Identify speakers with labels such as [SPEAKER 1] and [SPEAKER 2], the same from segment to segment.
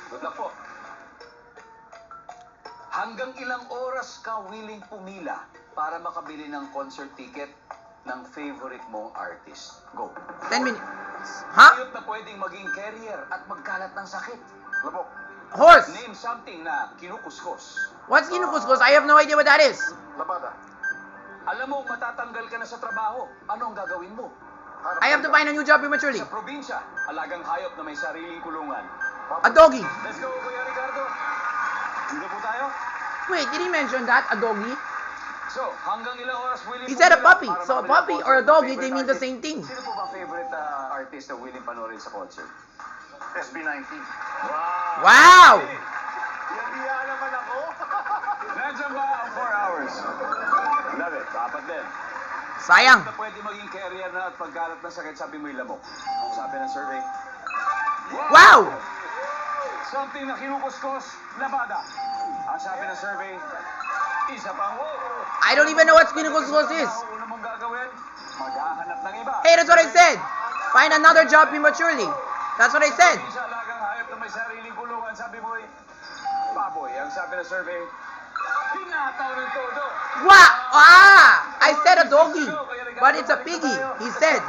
[SPEAKER 1] Good luck po. Hanggang ilang oras ka willing pumila para makabili ng concert ticket ng favorite mong artist? Go.
[SPEAKER 2] 10 minutes. Ha?
[SPEAKER 1] Hayop na pwedeng maging carrier at magkalat ng sakit. Labok.
[SPEAKER 2] Horse.
[SPEAKER 1] Name something na kinukuskos.
[SPEAKER 2] What's kinukuskus? I have no idea what that is.
[SPEAKER 1] Labada. Alam mo, matatanggal ka na sa trabaho. Ano ang gagawin mo?
[SPEAKER 2] I have to find a new job prematurely.
[SPEAKER 1] Sa probinsya, alagang hayop na may sariling kulungan.
[SPEAKER 2] A doggy.
[SPEAKER 1] Let's go, Kuya Ricardo. Dito po tayo.
[SPEAKER 2] Wait, did he mention that? A doggy?
[SPEAKER 1] So, hanggang ilang oras willing
[SPEAKER 2] He said a
[SPEAKER 1] pumila
[SPEAKER 2] puppy.
[SPEAKER 1] para
[SPEAKER 2] So a
[SPEAKER 1] makabili ng
[SPEAKER 2] puppy or a
[SPEAKER 1] concert
[SPEAKER 2] doggy,
[SPEAKER 1] ng
[SPEAKER 2] they mean
[SPEAKER 1] favorite
[SPEAKER 2] the same
[SPEAKER 1] artist?
[SPEAKER 2] thing.
[SPEAKER 1] Sino po ba favorite artist na willing panoorin sa concert? SB19. Wow!
[SPEAKER 2] Wow!
[SPEAKER 1] Yandiya naman ako. Nandiyan ba ang 4 hours? Love it. Dapat din.
[SPEAKER 2] Sayang.
[SPEAKER 1] Na pwede maging carrier na at pagkalat ng sakit, sabi mo yung lamok. Sabi ng survey.
[SPEAKER 2] Wow!
[SPEAKER 1] Something na kinukuskos, labada. Ang sabi ng survey, isa pang
[SPEAKER 2] I don't even know what kinukuskus is.
[SPEAKER 1] Una mong gagawin, maghahanap ng iba.
[SPEAKER 2] Hey, that's what I said. Find another job prematurely. That's what I said.
[SPEAKER 1] Sa alagang hayop na may sariling kulungan, sabi mo baboy. Ang sabi ng survey, pinataw ng todo.
[SPEAKER 2] Wow! Ah! I said a doggy, but it's a piggy. He said.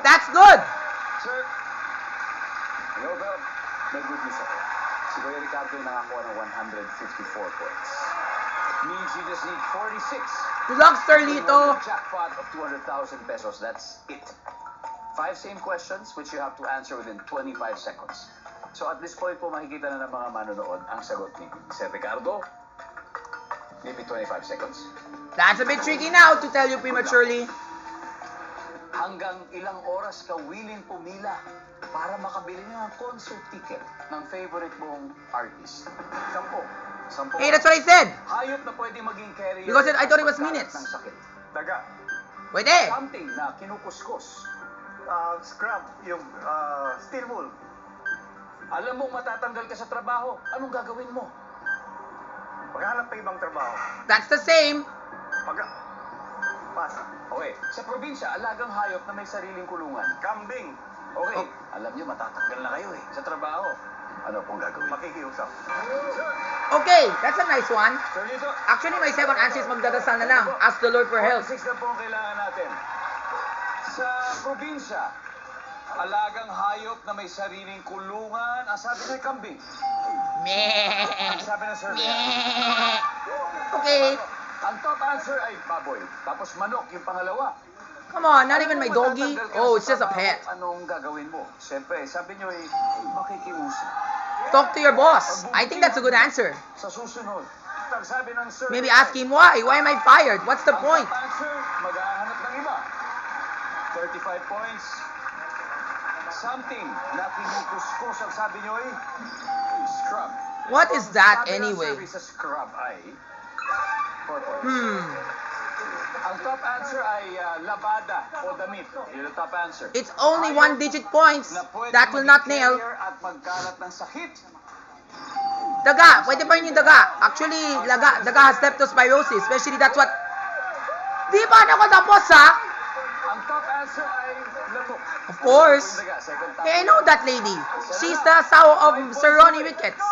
[SPEAKER 2] That's good.
[SPEAKER 1] Sir, hello, Bel. May good news ako. Si Kuya Ricardo nakakuha ng 154 points. Means you just need 46.
[SPEAKER 2] Good luck, Starlito.
[SPEAKER 1] Jackpot of 200,000 pesos. That's it. 5 same questions which you have to answer within 25 seconds. So at this point po makikita na ng mga manonood ang sagot ni Sir Ricardo. Maybe 25 seconds.
[SPEAKER 2] That's a bit tricky now to tell you prematurely.
[SPEAKER 1] Hanggang ilang oras ka willing pumila para makabili ng concert ticket ng favorite mong artist? 10.
[SPEAKER 2] Hey, that's what I said.
[SPEAKER 1] Hayop na pwede maging carrier.
[SPEAKER 2] Because I thought it was
[SPEAKER 1] pagkalat
[SPEAKER 2] minutes.
[SPEAKER 1] ng sakit. Daga.
[SPEAKER 2] Pwede.
[SPEAKER 1] Something na kinukuskos.
[SPEAKER 3] Scrub, yung steel wool.
[SPEAKER 1] Alam mo matatanggal ka sa trabaho. Anong gagawin mo?
[SPEAKER 3] Maghanap pa ibang trabaho.
[SPEAKER 2] That's the same.
[SPEAKER 3] Pass.
[SPEAKER 1] Okay. Sa probinsya, alagang hayop na may sariling kulungan.
[SPEAKER 3] Kambing.
[SPEAKER 1] Okay.
[SPEAKER 2] Oh.
[SPEAKER 1] Alam niyo matatanggal na kayo sa trabaho. Ano pong gagawin?
[SPEAKER 3] Makikiusap.
[SPEAKER 2] Okay, that's a nice one.
[SPEAKER 1] Sir Lito,
[SPEAKER 2] Actually, my second answer is magdadasal na lang. Ask the Lord for help.
[SPEAKER 1] 46 na po ang kailangan natin. Sa probinsya, alagang hayop na may sariling kulungan. Ang sabi ng kambing.
[SPEAKER 2] Meh.
[SPEAKER 1] Ang sabi ng survey.
[SPEAKER 2] Meh. Okay.
[SPEAKER 1] Ang top answer ay baboy. Tapos manok yung pangalawa.
[SPEAKER 2] Come on, not even my
[SPEAKER 1] Alam mo,
[SPEAKER 2] doggy.
[SPEAKER 1] matatanggal ka
[SPEAKER 2] Oh,
[SPEAKER 1] sa
[SPEAKER 2] it's just a
[SPEAKER 1] trabaho,
[SPEAKER 2] pet.
[SPEAKER 1] Anong gagawin mo? Siyempre, sabi nyo makikiusap.
[SPEAKER 2] Talk to your boss. I think that's a good answer.
[SPEAKER 1] Sa susunod, ang sabi ng survey.
[SPEAKER 2] Maybe ask him why. Why am I fired? What's the
[SPEAKER 1] Ang
[SPEAKER 2] point?
[SPEAKER 1] top answer, maghahanap ng iba. 35 points. Something na kinukuskus ang sabi nyo scrub.
[SPEAKER 2] What is that
[SPEAKER 1] Sabi ng
[SPEAKER 2] anyway?
[SPEAKER 1] survey sa scrub ay 4 points. Ang top answer ay labada o damit. Yun ang top answer.
[SPEAKER 2] It's only
[SPEAKER 1] Hayop
[SPEAKER 2] 1-digit points.
[SPEAKER 1] na pwede
[SPEAKER 2] That will
[SPEAKER 1] maging
[SPEAKER 2] not nail.
[SPEAKER 1] carrier at magkalat ng sakit.
[SPEAKER 2] Daga. Pwede pa rin yung daga. Actually, daga has leptospirosis. Especially that's what... Di ba ako tapos, ha?
[SPEAKER 1] Ang top answer ay lamok.
[SPEAKER 2] Of course.
[SPEAKER 1] Second top.
[SPEAKER 2] Hey, I know that lady. She's the asawa of Sir Ronnie Ricketts.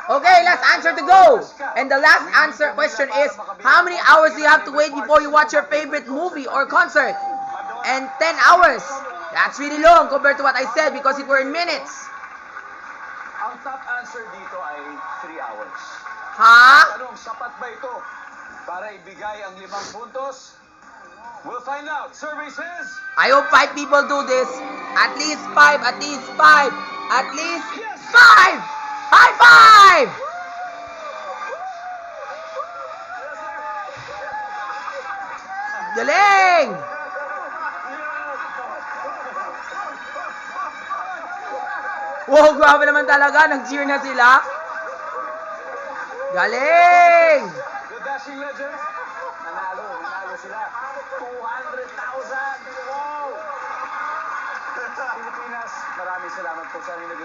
[SPEAKER 2] Okay, last answer to go. And the last answer question is, how many hours do you have to wait before you watch your favorite movie or concert? And 10 hours. That's really long compared to what I said because it were in minutes.
[SPEAKER 1] Ang top answer dito ay 3 hours.
[SPEAKER 2] Ha?
[SPEAKER 1] Tanong, sapat ba ito para ibigay ang 5 puntos? We'll find out. Survey says...
[SPEAKER 2] I hope 5 people do this. At least 5. At least 5. At least 5! High five! Galing! Wow, grabe naman talaga. Nag-cheer na sila. Galing!
[SPEAKER 1] The Dashing Legends, nanalo sila. 200,000! Wow! Pilipinas, maraming salamat po sa inyo.